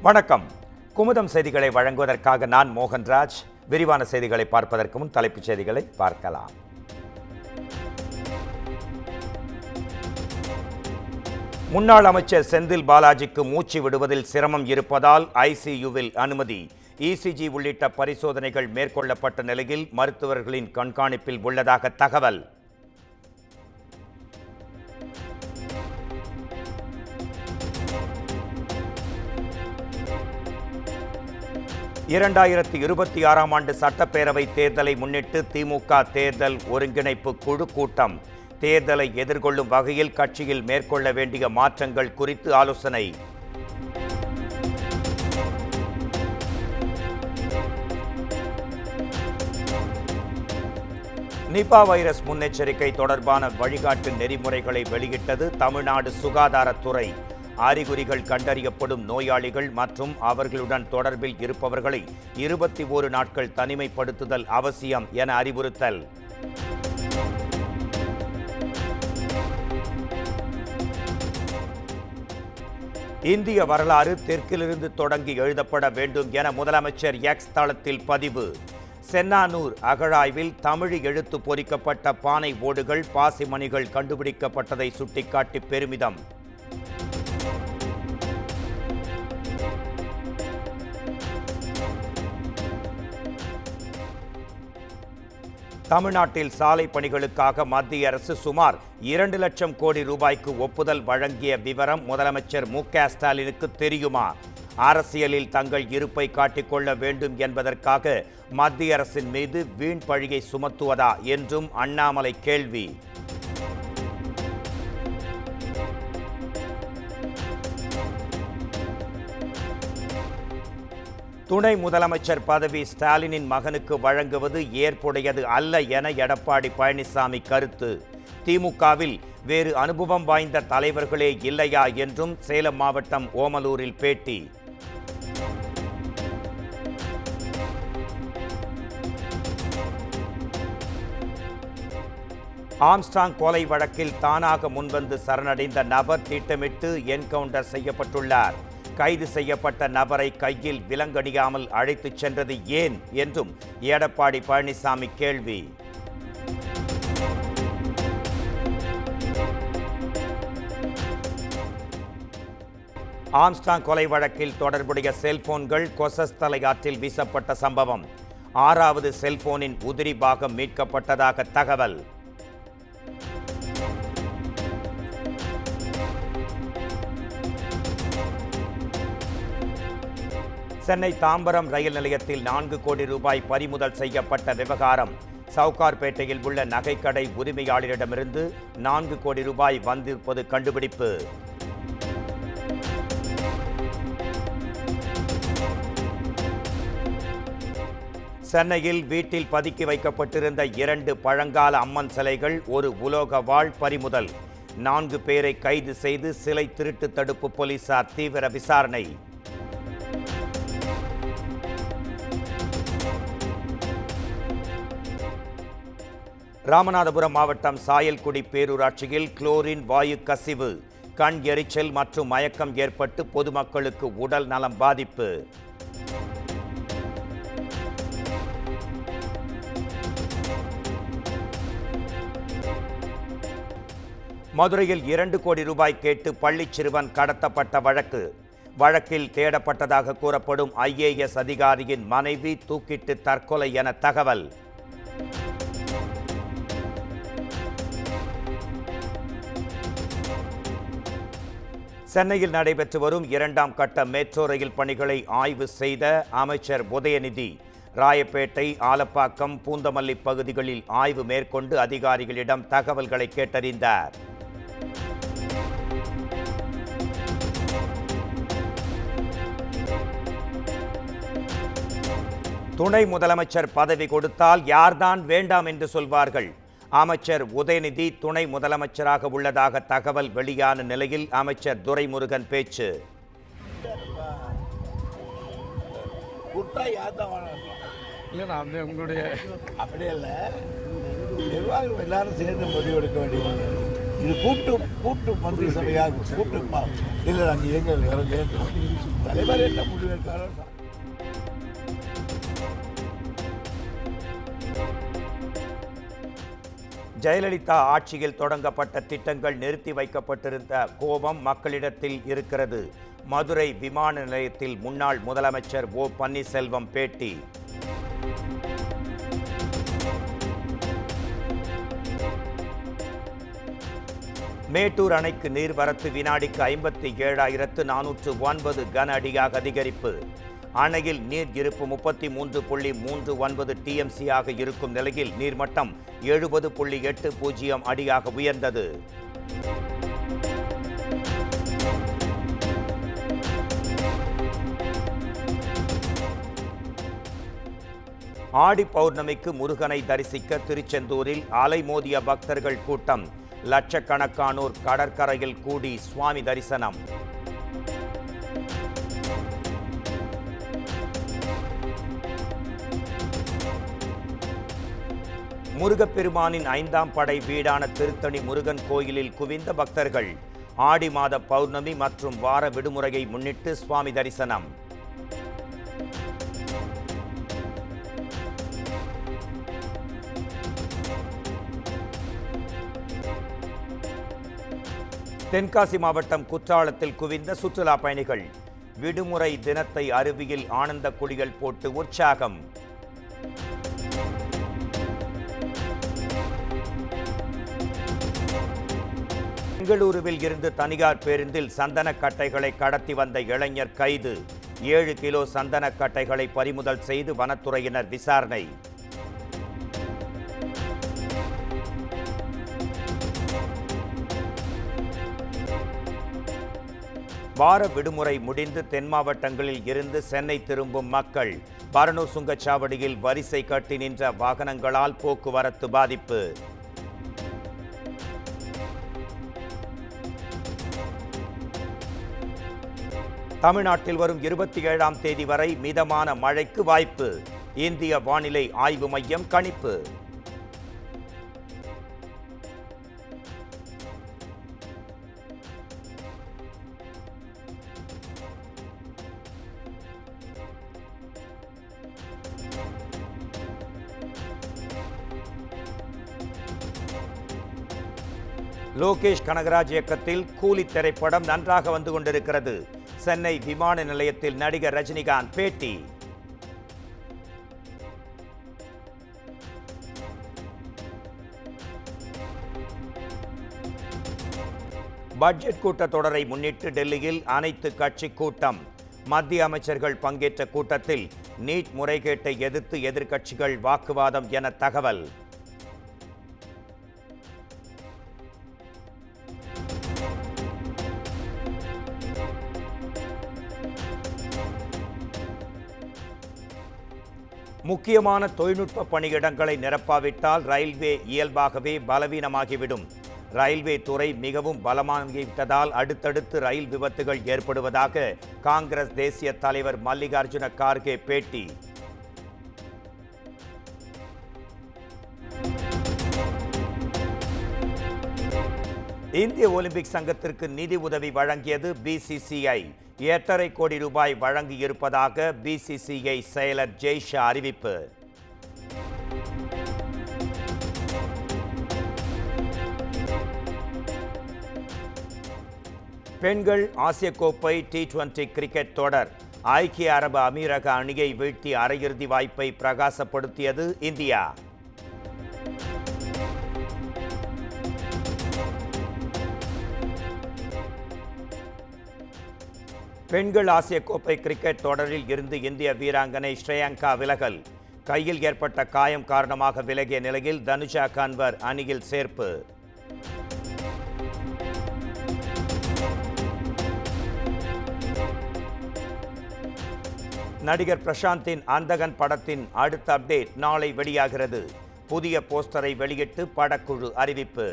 வணக்கம். குமுதம் செய்திகளை வழங்குவதற்காக நான் மோகன்ராஜ். விரிவான செய்திகளை பார்ப்பதற்கு முன் தலைப்புச் செய்திகளை பார்க்கலாம். முன்னாள் அமைச்சர் செந்தில் பாலாஜிக்கு மூச்சு விடுவதில் சிரமம் இருப்பதால் ஐசியூவில் அனுமதி. இசிஜி உள்ளிட்ட பரிசோதனைகள் மேற்கொள்ளப்பட்ட நிலையில் மருத்துவர்களின் கண்காணிப்பில் உள்ளதாக தகவல். இரண்டாயிரத்தி 26ஆம் ஆண்டு சட்டப்பேரவை தேர்தலை முன்னிட்டு திமுக தேர்தல் ஒருங்கிணைப்பு குழு கூட்டம். தேர்தலை எதிர்கொள்ளும் வகையில் கட்சியில் மேற்கொள்ள வேண்டிய மாற்றங்கள் குறித்து ஆலோசனை. நிபா வைரஸ் முன்னெச்சரிக்கை தொடர்பான வழிகாட்டு நெறிமுறைகளை வெளியிட்டது தமிழ்நாடு சுகாதாரத்துறை. அறிகுறிகள் கண்டறியப்படும் நோயாளிகள் மற்றும் அவர்களுடன் தொடர்பில் இருப்பவர்களை 21 நாட்கள் தனிமைப்படுத்துதல் அவசியம் என அறிவுறுத்தல். இந்திய வரலாறு தெற்கிலிருந்து தொடங்கி எழுதப்பட வேண்டும் என முதலமைச்சர் எக்ஸ் தளத்தில் பதிவு. சென்னானூர் அகழாய்வில் தமிழ் எழுத்து பொறிக்கப்பட்ட பானை ஓடுகள், பாசிமணிகள் கண்டுபிடிக்கப்பட்டதை சுட்டிக்காட்டி பெருமிதம். தமிழ்நாட்டில் சாலை பணிகளுக்காக மத்திய அரசு சுமார் 2 லட்சம் கோடி ரூபாய்க்கு ஒப்புதல் வழங்கிய விவரம் முதலமைச்சர் மு.க. ஸ்டாலினுக்கு தெரியுமா? அரசியலில் தங்கள் இருப்பை காட்டிக்கொள்ள வேண்டும் என்பதற்காக மத்திய அரசின் மீது வீண் பழியை சுமத்துவதா என்றும் அண்ணாமலை கேள்வி. துணை முதலமைச்சர் பதவி ஸ்டாலினின் மகனுக்கு வழங்குவது ஏற்புடையது அல்ல என எடப்பாடி பழனிசாமி கருத்து. திமுகவில் வேறு அனுபவம் வாய்ந்த தலைவர்களே இல்லையா என்றும் சேலம் மாவட்டம் ஓமலூரில் பேட்டி. ஆம்ஸ்ட்ராங் கொலை வழக்கில் தானாக முன்வந்து சரணடைந்த நபர் திட்டமிட்டு என்கவுண்டர் செய்யப்பட்டுள்ளார். கைது செய்யப்பட்ட நபரை கையில் விலங்கணியாமல் அழைத்துச் சென்றது ஏன் என்றும் எடப்பாடி பழனிசாமி கேள்வி. ஆம்ஸ்ட்ராங் கொலை வழக்கில் தொடர்புடைய செல்போன்கள் கொசஸ்தலை ஆற்றில் வீசப்பட்ட சம்பவம். 6வது செல்போனின் உதிரி பாகம் மீட்கப்பட்டதாக தகவல். சென்னை தாம்பரம் ரயில் நிலையத்தில் 4 கோடி ரூபாய் பறிமுதல் செய்யப்பட்ட விவகாரம். சவுகார்பேட்டையில் உள்ள நகைக்கடை உரிமையாளரிடமிருந்து 4 கோடி ரூபாய் வந்திருப்பது கண்டுபிடிப்பு. சென்னையில் வீட்டில் பதுக்கி வைக்கப்பட்டிருந்த 2 பழங்கால அம்மன் சிலைகள், ஒரு உலோக வாள் பறிமுதல். 4 பேரை கைது செய்து சிலை திருட்டு தடுப்பு போலீசார் தீவிர விசாரணை. ராமநாதபுரம் மாவட்டம் சாயல்குடி பேரூராட்சியில் குளோரின் வாயு கசிவு. கண் எரிச்சல் மற்றும் மயக்கம் ஏற்பட்டு பொதுமக்களுக்கு உடல் நலம் பாதிப்பு. மதுரையில் 2 கோடி ரூபாய் கேட்டு பள்ளி சிறுவன் கடத்தப்பட்ட வழக்கு. வழக்கில் தேடப்பட்டதாக கூறப்படும் IAS அதிகாரியின் மனைவி தூக்கிட்டு தற்கொலை என தகவல். சென்னையில் நடைபெற்று வரும் 2ஆம் கட்ட மெட்ரோ ரயில் பணிகளை ஆய்வு செய்த அமைச்சர் உதயநிதி. ராயப்பேட்டை, ஆலப்பாக்கம், பூந்தமல்லி பகுதிகளில் ஆய்வு மேற்கொண்டு அதிகாரிகளிடம் தகவல்களை கேட்டறிந்தார். துணை முதலமைச்சர் பதவி கொடுத்தால் யார்தான் வேண்டாம் என்று சொல்வார்கள்? அமைச்சர் உதயநிதி துணை முதலமைச்சராக உள்ளதாக தகவல் வெளியான நிலையில் அமைச்சர் துரைமுருகன் பேச்சு. அப்படியே இல்லை, நிர்வாகம் எல்லாரும் சேர்ந்து முடிவெடுக்க வேண்டியது. இது கூட்டு மந்திரி சபையாக கூட்டு இல்லை நாங்கள் எங்கள் தலைவர் என்ன முடிவெடுத்தாரோ. ஜெயலலிதா ஆட்சியில் தொடங்கப்பட்ட திட்டங்கள் நிறுத்தி வைக்கப்பட்டிருந்த கோபம் மக்களிடத்தில் இருக்கிறது. மதுரை விமான நிலையத்தில் முன்னாள் முதலமைச்சர் ஓ பன்னீர்செல்வம் பேட்டி. மேட்டூர் அணைக்கு நீர்வரத்து வினாடிக்கு 57,409 கன அடியாக அதிகரிப்பு. அணையில் நீர் இருப்பு 33.39 TMC ஆக இருக்கும் நிலையில் நீர்மட்டம் 70.80 அடியாக உயர்ந்தது. ஆடி பௌர்ணமிக்கு முருகனை தரிசிக்க திருச்செந்தூரில் அலைமோதிய பக்தர்கள் கூட்டம். லட்சக்கணக்கானோர் கடற்கரையில் கூடி சுவாமி தரிசனம். முருகப்பெருமானின் 5ஆம் படை வீடான திருத்தணி முருகன் கோயிலில் குவிந்த பக்தர்கள். ஆடி மாத பௌர்ணமி மற்றும் வார விடுமுறையை முன்னிட்டு சுவாமி தரிசனம். தென்காசி மாவட்டம் குற்றாலத்தில் குவிந்த சுற்றுலா பயணிகள். விடுமுறை தினத்தை அருவியில் ஆனந்த குளியல் போட்டு உற்சாகம். பெங்களூருவில் இருந்து தனியார் பேருந்தில் சந்தனக்கட்டைகளை கடத்தி வந்த இளைஞர் கைது. 7 கிலோ சந்தனக்கட்டைகளை பறிமுதல் செய்து வனத்துறையினர் விசாரணை. வார விடுமுறை முடிந்து தென் மாவட்டங்களில் இருந்து சென்னை திரும்பும் மக்கள். பரனூர் சுங்கச்சாவடியில் வரிசை கட்டி நின்ற வாகனங்களால் போக்குவரத்து பாதிப்பு. தமிழ்நாட்டில் வரும் 27ஆம் தேதி வரை மிதமான மழைக்கு வாய்ப்பு. இந்திய வானிலை ஆய்வு மையம் கணிப்பு. லோகேஷ் கனகராஜ் இயக்கத்தில் கூலி திரைப்படம் நன்றாக வந்து கொண்டிருக்கிறது. சென்னை விமான நிலையத்தில் நடிகர் ரஜினிகாந்த் பேட்டி. பட்ஜெட் கூட்டத்தொடரை முன்னிட்டு டெல்லியில் அனைத்து கட்சி கூட்டம். மத்திய அமைச்சர்கள் பங்கேற்ற கூட்டத்தில் நீட் முறைகேட்டை எதிர்த்து எதிர்க்கட்சிகள் வாக்குவாதம் என தகவல். முக்கியமான தொழில்நுட்ப பணியிடங்களை நிரப்பாவிட்டால் ரயில்வே இயல்பாகவே பலவீனமாகிவிடும். ரயில்வே துறை மிகவும் பலமாகிவிட்டதால் அடுத்தடுத்து ரயில் விபத்துகள் ஏற்படுவதாக காங்கிரஸ் தேசிய தலைவர் மல்லிகார்ஜுன கார்கே பேட்டி. இந்திய ஒலிம்பிக் சங்கத்திற்கு நிதி உதவி வழங்கியது BCCI. 8.5 கோடி ரூபாய் வழங்கியிருப்பதாக BCCI செயலர் ஜெய்ஷா அறிவிப்பு. பெண்கள் ஆசிய கோப்பை T20 கிரிக்கெட் தொடர். ஐக்கிய அரபு அமீரக அணியை வீழ்த்தி அரையிறுதி வாய்ப்பை பிரகாசப்படுத்தியது இந்தியா. பெண்கள் ஆசிய கோப்பை கிரிக்கெட் தொடரில் இருந்து இந்திய வீராங்கனை ஸ்ரேயாங்கா விலகல். கையில் ஏற்பட்ட காயம் காரணமாக விலகிய நிலையில் தனுஷா கன்வர் அணியில் சேர்ப்பு. நடிகர் பிரசாந்தின் அந்தகன் படத்தின் அடுத்த அப்டேட் நாளை வெளியாகிறது. புதிய போஸ்டரை வெளியிட்டு படக்குழு அறிவிப்பு.